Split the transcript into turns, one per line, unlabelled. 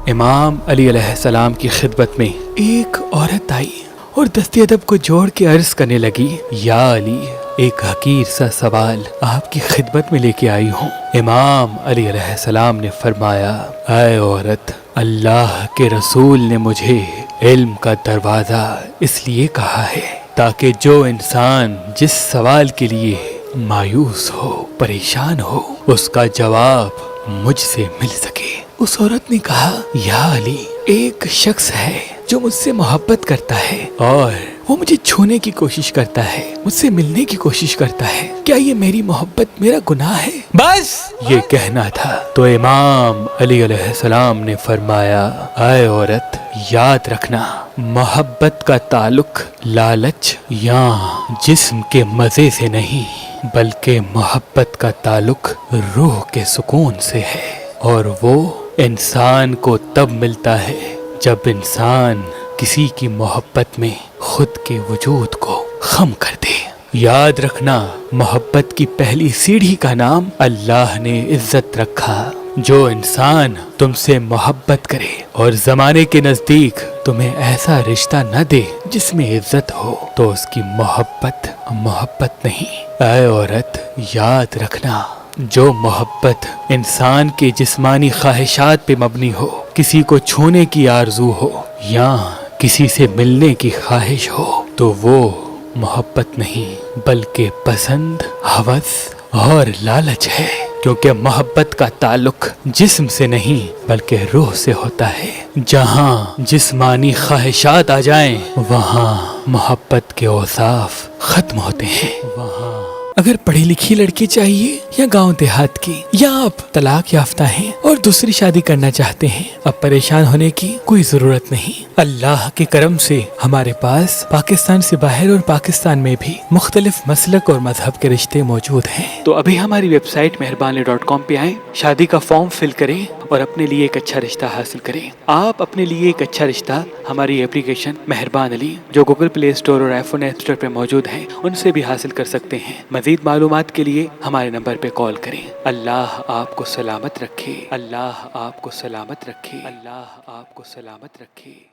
امام علی علیہ السلام کی خدمت میں ایک عورت آئی اور دست ادب کو جوڑ کے عرض کرنے لگی، یا علی، ایک حقیر سا سوال آپ کی خدمت میں لے کے آئی ہوں۔ امام علی علیہ السلام نے فرمایا، اے عورت، اللہ کے رسول نے مجھے علم کا دروازہ اس لیے کہا ہے تاکہ جو انسان جس سوال کے لیے مایوس ہو، پریشان ہو، اس کا جواب مجھ سے مل سکے۔ اس عورت نے کہا، یا علی، ایک شخص ہے جو مجھ سے محبت کرتا ہے اور وہ مجھے چھونے کی کوشش کرتا ہے، مجھ سے ملنے کی کوشش کرتا ہے، کیا یہ میری محبت میرا گناہ ہے؟ بس یہ کہنا تھا تو امام علی علیہ السلام نے فرمایا، اے عورت، یاد رکھنا، محبت کا تعلق لالچ یا جسم کے مزے سے نہیں بلکہ محبت کا تعلق روح کے سکون سے ہے، اور وہ انسان کو تب ملتا ہے جب انسان کسی کی محبت میں خود کے وجود کو خم کر دے۔ یاد رکھنا، محبت کی پہلی سیڑھی کا نام اللہ نے عزت رکھا۔ جو انسان تم سے محبت کرے اور زمانے کے نزدیک تمہیں ایسا رشتہ نہ دے جس میں عزت ہو تو اس کی محبت نہیں۔ اے عورت، یاد رکھنا، جو محبت انسان کے جسمانی خواہشات پہ مبنی ہو، کسی کو چھونے کی آرزو ہو یا کسی سے ملنے کی خواہش ہو، تو وہ محبت نہیں بلکہ پسند، ہوس اور لالچ ہے، کیونکہ محبت کا تعلق جسم سے نہیں بلکہ روح سے ہوتا ہے۔ جہاں جسمانی خواہشات آ جائیں وہاں محبت کے اوصاف ختم ہوتے ہیں۔ وہاں اگر پڑھی لکھی لڑکی چاہیے یا گاؤں دیہات کی، یا آپ طلاق یافتہ ہیں اور دوسری شادی کرنا چاہتے ہیں، اب پریشان ہونے کی کوئی ضرورت نہیں۔ اللہ کے کرم سے ہمارے پاس پاکستان سے باہر اور پاکستان میں بھی مختلف مسلک اور مذہب کے رشتے موجود ہیں۔ تو ابھی ہماری ویب سائٹ مہربان.com پہ آئیں، شادی کا فارم فل کریں اور اپنے لیے ایک اچھا رشتہ حاصل کریں۔ آپ اپنے لیے ایک اچھا رشتہ ہماری اپلیکیشن مہربان علی، جو گوگل پلے اسٹور اور آئی فون ایپ اسٹور پہ موجود ہے، ان سے بھی حاصل کر سکتے ہیں۔ مزید معلومات کے لیے ہمارے نمبر پہ کال کریں۔ اللہ آپ کو سلامت رکھے، اللہ آپ کو سلامت رکھے، اللہ آپ کو سلامت رکھے۔